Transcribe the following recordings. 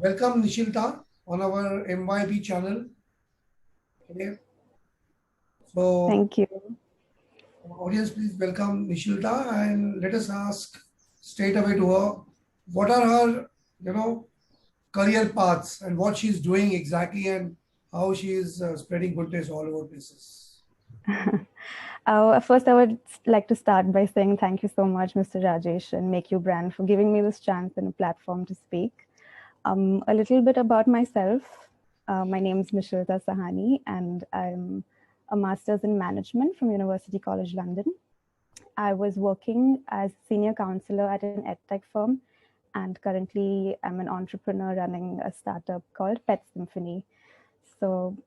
Welcome Nishilta on our MYB channel. Okay. So, Thank you. audience, please welcome Nishilta and let us ask straight away to her what are her, career paths and what she's doing exactly and how she is spreading goodness all over places. First, I would like to start by saying thank you so much, Mr. Rajesh and Make You Brand, for giving me this chance and a platform to speak. A little bit about myself. My name is Nishilta Sahani, and I'm a master's in management from University College London. I was working as senior counselor at an edtech firm, and currently I'm an entrepreneur running a startup called Pet Symphony. So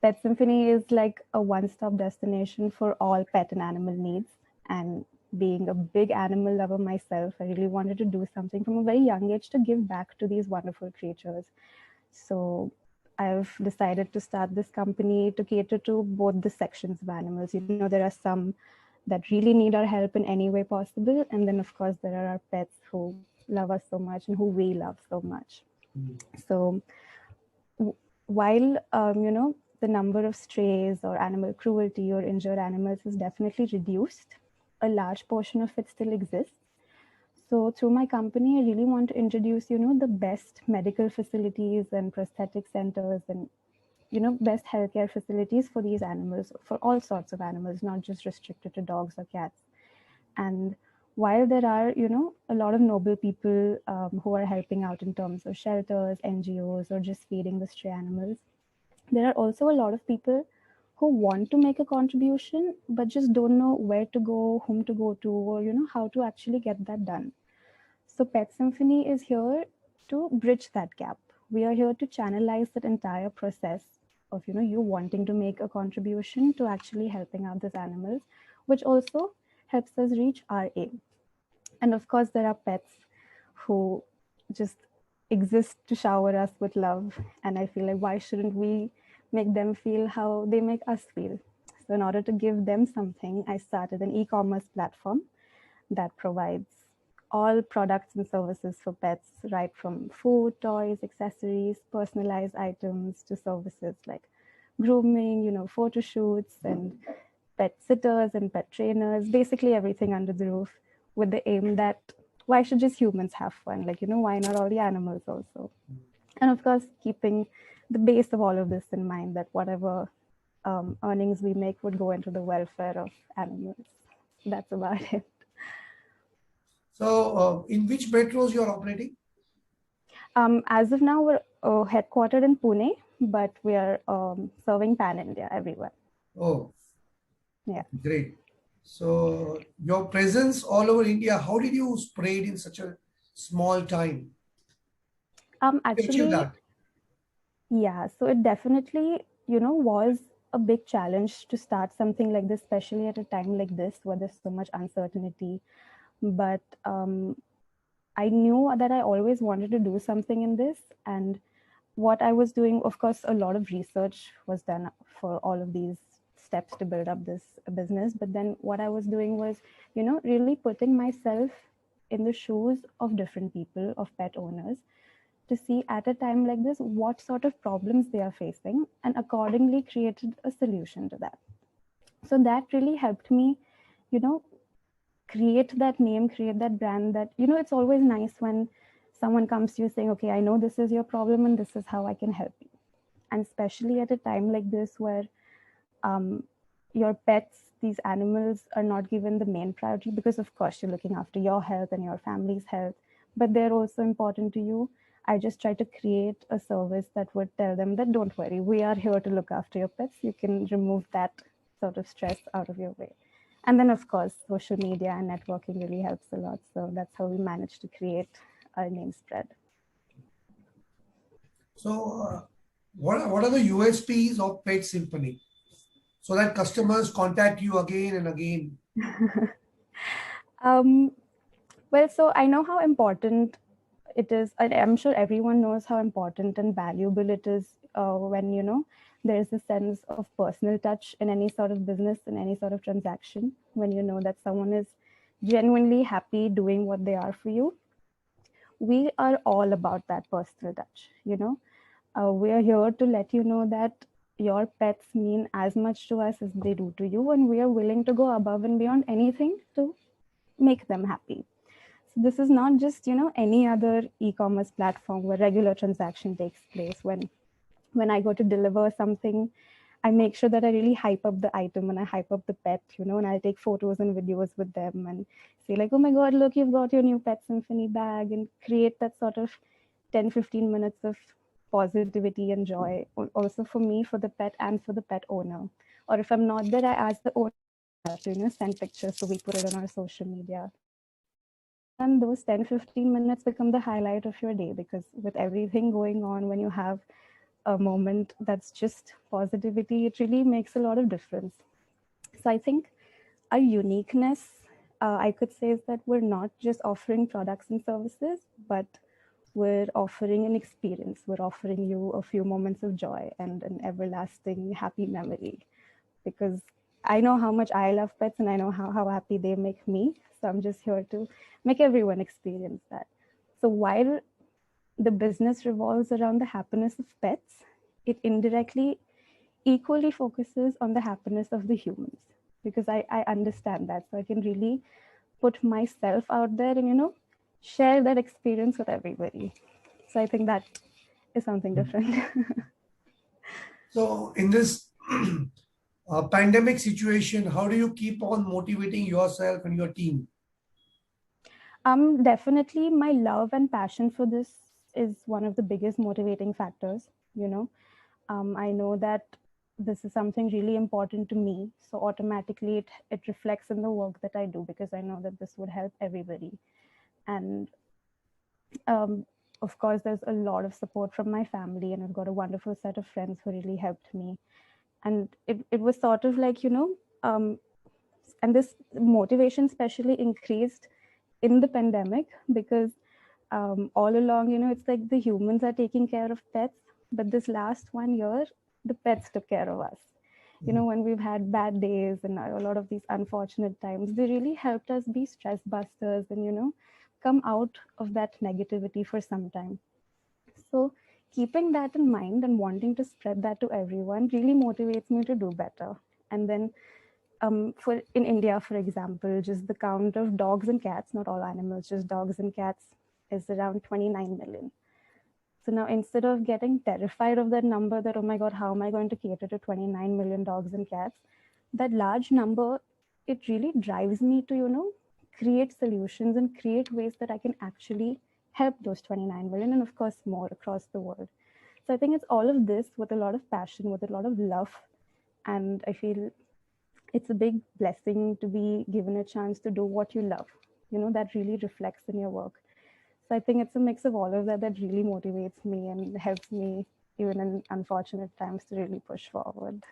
Pet Symphony is like a one-stop destination for all pet and animal needs. And being a big animal lover myself, I really wanted to do something from a very young age to give back to these wonderful creatures. So I've decided to start this company to cater to both the sections of animals. There are some that really need our help in any way possible. And then, of course, there are our pets who love us so much and who we love so much. So while the number of strays or animal cruelty or injured animals is definitely reduced, a large portion of it still exists. So through my company, I really want to introduce the best medical facilities and prosthetic centers and best healthcare facilities for these animals, for all sorts of animals, not just restricted to dogs or cats. And while there are a lot of noble people who are helping out in terms of shelters, NGOs, or just feeding the stray animals, there are also a lot of people who want to make a contribution but just don't know where to go, whom to go to, or how to actually get that done. So Pet Symphony is here to bridge that gap. We are here to channelize that entire process of you wanting to make a contribution to actually helping out these animals, which also helps us reach our aim. And of course, there are pets who just exist to shower us with love. And I feel like, why shouldn't we make them feel how they make us feel? So, in order to give them something, I started an e commerce platform that provides all products and services for pets, right from food, toys, accessories, personalized items to services like grooming, photo shoots and pet sitters and pet trainers, basically everything under the roof, with the aim that why should just humans have fun? Like, why not all the animals also? And of course, keeping the base of all of this in mind, that whatever earnings we make would go into the welfare of animals. That's about it. So, in which metros you are operating? As of now, we're headquartered in Pune, but we are serving Pan India everywhere. Oh, Yeah. great. So, your presence all over India, how did you spread in such a small time? Achieve Actually, that. yeah. So it definitely, was a big challenge to start something like this, especially at a time like this where there's so much uncertainty. But I knew that I always wanted to do something in this. And what I was doing, of course, a lot of research was done for all of these steps to build up this business. But then what I was doing was, really putting myself in the shoes of different people, of pet owners, to see at a time like this what sort of problems they are facing and accordingly created a solution to that. So that really helped me, you know, create that name, create that brand that, it's always nice when someone comes to you saying, okay, I know this is your problem and this is how I can help you. And especially at a time like this where um, your pets, these animals are not given the main priority because, of course, you're looking after your health and your family's health, but they're also important to you. I just try to create a service that would tell them that don't worry, we are here to look after your pets. You can remove that sort of stress out of your way. And then, of course, social media and networking really helps a lot. So that's how we managed to create our name spread. So, what are the USPs of Pet Symphony so that customers contact you again and again? um, well, so I know how important it is. I'm sure everyone knows how important and valuable it is when, there is a sense of personal touch in any sort of business, in any sort of transaction, when you know that someone is genuinely happy doing what they are for you. we are all about that personal touch, we are here to let you know that your pets mean as much to us as they do to you, and we are willing to go above and beyond anything to make them happy. So this is not just, any other e-commerce platform where regular transaction takes place. When I go to deliver something, I make sure that I really hype up the item and I hype up the pet, and I'll take photos and videos with them and say like, oh my God, look, you've got your new Pet Symphony bag, and create that sort of 10, 15 minutes of positivity and joy. Also for me, for the pet and for the pet owner. Or if I'm not there, I ask the owner to, send pictures so we put it on our social media. And those 10, 15 minutes become the highlight of your day, because with everything going on, when you have a moment that's just positivity, it really makes a lot of difference. So I think our uniqueness, I could say, is that we're not just offering products and services, but we're offering an experience. We're offering you a few moments of joy and an everlasting happy memory. Because I know how much I love pets and I know how happy they make me. So I'm just here to make everyone experience that. So while the business revolves around the happiness of pets, it indirectly equally focuses on the happiness of the humans, because I understand that. So I can really put myself out there and, share that experience with everybody. So I think that is something different. So in this pandemic situation, how do you keep on motivating yourself and your team? Definitely my love and passion for this is one of the biggest motivating factors, I know that this is something really important to me. So automatically it reflects in the work that I do, because I know that this would help everybody. And um, of course, there's a lot of support from my family, and I've got a wonderful set of friends who really helped me. And it was sort of like, and this motivation especially increased in the pandemic, because all along, it's like the humans are taking care of pets, but this last 1 year, the pets took care of us. When we've had bad days and a lot of these unfortunate times, they really helped us be stress busters and, come out of that negativity for some time. So keeping that in mind and wanting to spread that to everyone really motivates me to do better. And then for in India, for example, just the count of dogs and cats, not all animals, just dogs and cats, is around 29 million. So now, instead of getting terrified of that number, that, oh my God, how am I going to cater to 29 million dogs and cats? That large number, it really drives me to, create solutions and create ways that I can actually help those 29 million, and of course more across the world. So I think it's all of this with a lot of passion, with a lot of love. And I feel it's a big blessing to be given a chance to do what you love, that really reflects in your work. So I think it's a mix of all of that that really motivates me and helps me even in unfortunate times to really push forward.